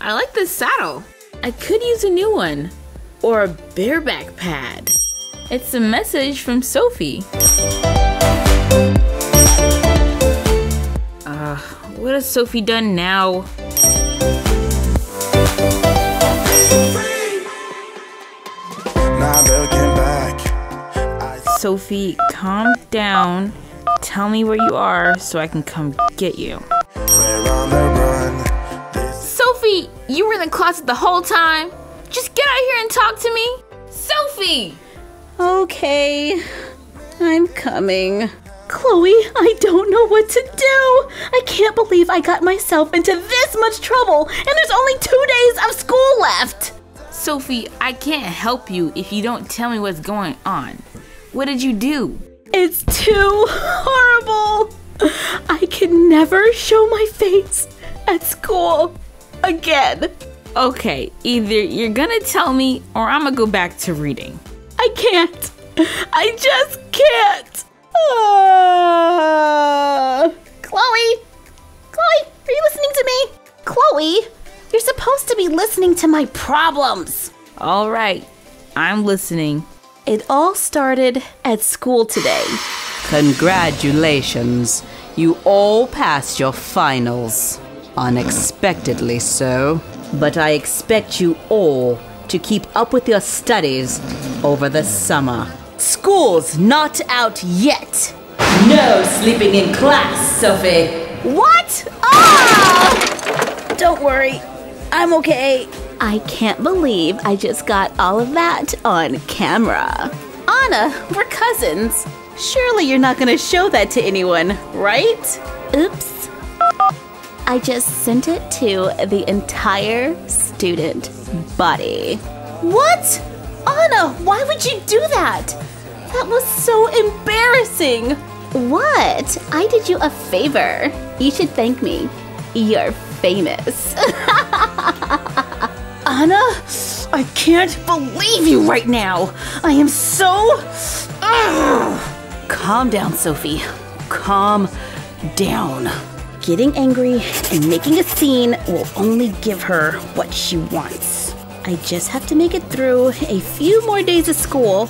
I like this saddle. I could use a new one. Or a bareback pad. It's a message from Sophie. What has Sophie done now? Sophie, calm down. Tell me where you are so I can come get you. Sophie, you were in the closet the whole time? Just get out here and talk to me. Sophie! Okay, I'm coming. Chloe, I don't know what to do. I can't believe I got myself into this much trouble and there's only 2 days of school left. Sophie, I can't help you if you don't tell me what's going on. What did you do? It's too horrible. I can never show my face at school again. Okay, either you're gonna tell me or I'm gonna go back to reading. I can't. I just can't. Chloe, are you listening to me? Chloe, you're supposed to be listening to my problems. All right, I'm listening. It all started at school today. Congratulations. You all passed your finals. Unexpectedly so. But I expect you all to keep up with your studies over the summer. School's not out yet. No sleeping in class, Sophie. What? Ah! Don't worry, I'm okay. I can't believe I just got all of that on camera. Anna, we're cousins. Surely you're not gonna show that to anyone, right? Oops. I just sent it to the entire student body. What? Anna, why would you do that? That was so embarrassing. What? I did you a favor. You should thank me. You're famous. Anna, I can't believe you right now. I am so... Calm down, Sophie. Calm down. Getting angry and making a scene will only give her what she wants. I just have to make it through a few more days of school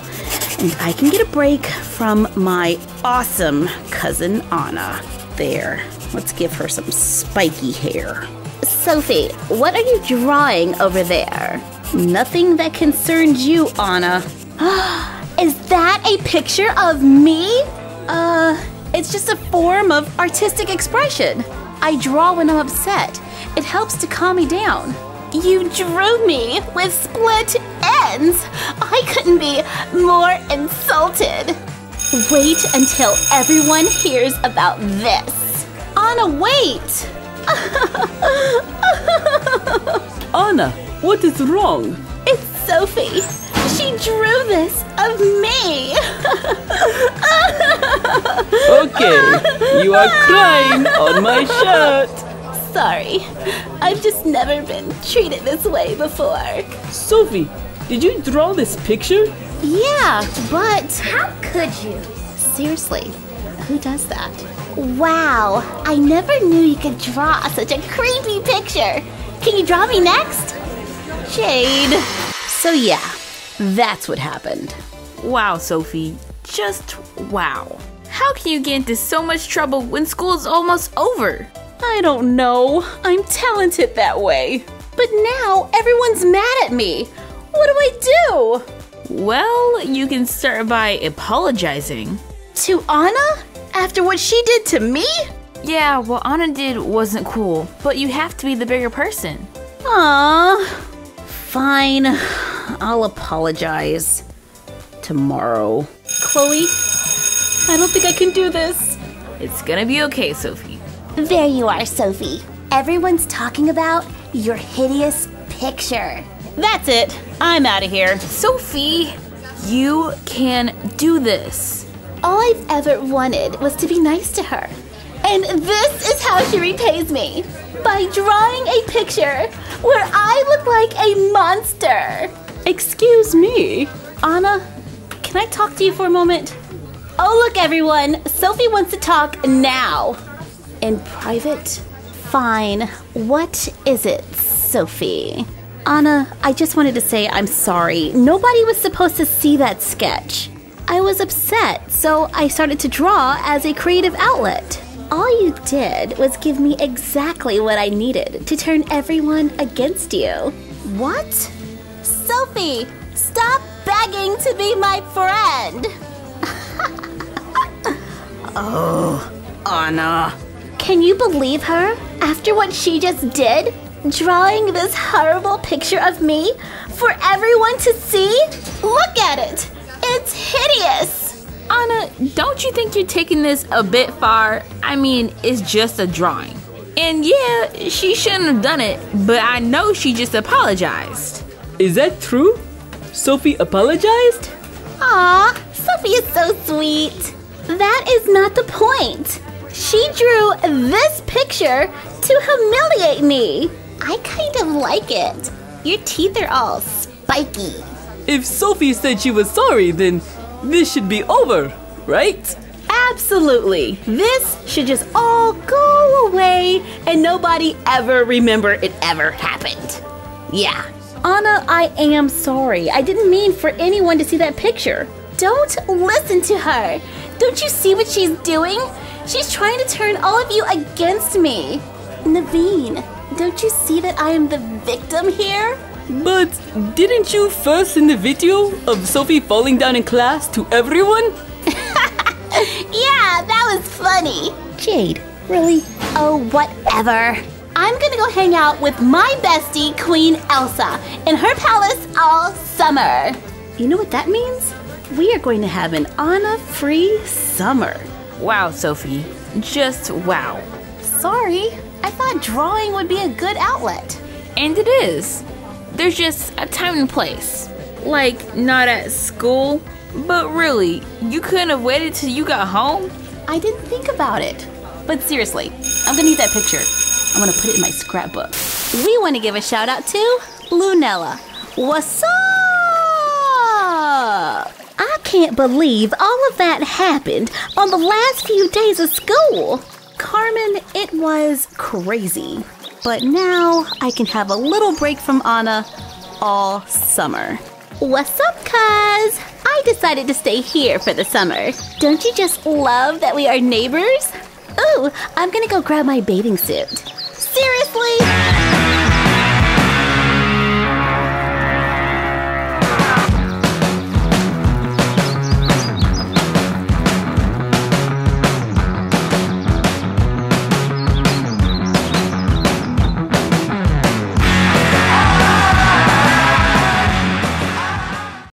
and I can get a break from my awesome cousin Anna. There, let's give her some spiky hair. Sophie, what are you drawing over there? Nothing that concerns you, Anna. Is that a picture of me? It's just a form of artistic expression. I draw when I'm upset. It helps to calm me down. You drew me with split ends. I couldn't be more insulted. Wait until everyone hears about this. Anna, wait! Anna, what is wrong? It's Sophie. She drew this of me. Okay, you are crying on my shirt. Sorry, I've just never been treated this way before. Sophie, did you draw this picture? Yeah, but how could you? Seriously, who does that? Wow, I never knew you could draw such a creepy picture. Can you draw me next? Jade. So yeah, that's what happened. Wow, Sophie, just wow. How can you get into so much trouble when school's almost over? I don't know. I'm talented that way. But now everyone's mad at me. What do I do? Well, you can start by apologizing. To Anna? After what she did to me? Yeah, what Anna did wasn't cool, but you have to be the bigger person. Aww. Fine. I'll apologize. Tomorrow. Chloe, I don't think I can do this. It's gonna be okay, Sophie. There you are, Sophie. Everyone's talking about your hideous picture. That's it. I'm out of here. Sophie, you can do this. All I've ever wanted was to be nice to her. And this is how she repays me. By drawing a picture where I look like a monster. Excuse me. Anna, can I talk to you for a moment? Oh, look, everyone. Sophie wants to talk now. In private? Fine. What is it, Sophie. Anna, I just wanted to say I'm sorry. Nobody was supposed to see that sketch. I was upset, so I started to draw as a creative outlet. All you did was give me exactly what I needed to turn everyone against you. What? Sophie, stop begging to be my friend. Oh, Anna. Can you believe her? After what she just did? Drawing this horrible picture of me for everyone to see? Look at it! It's hideous! Anna, don't you think you're taking this a bit far? I mean, it's just a drawing. And yeah, she shouldn't have done it, but I know she just apologized. Is that true? Sophie apologized? Aw, Sophie is so sweet. That is not the point. She drew this picture to humiliate me. I kind of like it. Your teeth are all spiky. If Sophie said she was sorry, then this should be over, right? Absolutely. This should just all go away and nobody ever remember it ever happened. Yeah. Anna, I am sorry. I didn't mean for anyone to see that picture. Don't listen to her. Don't you see what she's doing? She's trying to turn all of you against me. Naveen, don't you see that I am the victim here? But didn't you first send the video of Sophie falling down in class to everyone? Yeah, that was funny. Jade, really? Oh, whatever. I'm gonna go hang out with my bestie, Queen Elsa, in her palace all summer. You know what that means? We are going to have an Anna-free summer. Wow, Sophie. Just wow. Sorry, I thought drawing would be a good outlet. And it is. There's just a time and place. Like, not at school. But really, you couldn't have waited till you got home? I didn't think about it. But seriously, I'm gonna need that picture. I'm gonna put it in my scrapbook. We want to give a shout out to Lunella. What's up? I can't believe all of that happened on the last few days of school. Carmen, it was crazy. But now I can have a little break from Anna all summer. What's up, cuz? I decided to stay here for the summer. Don't you just love that we are neighbors? Ooh, I'm gonna go grab my bathing suit. Seriously?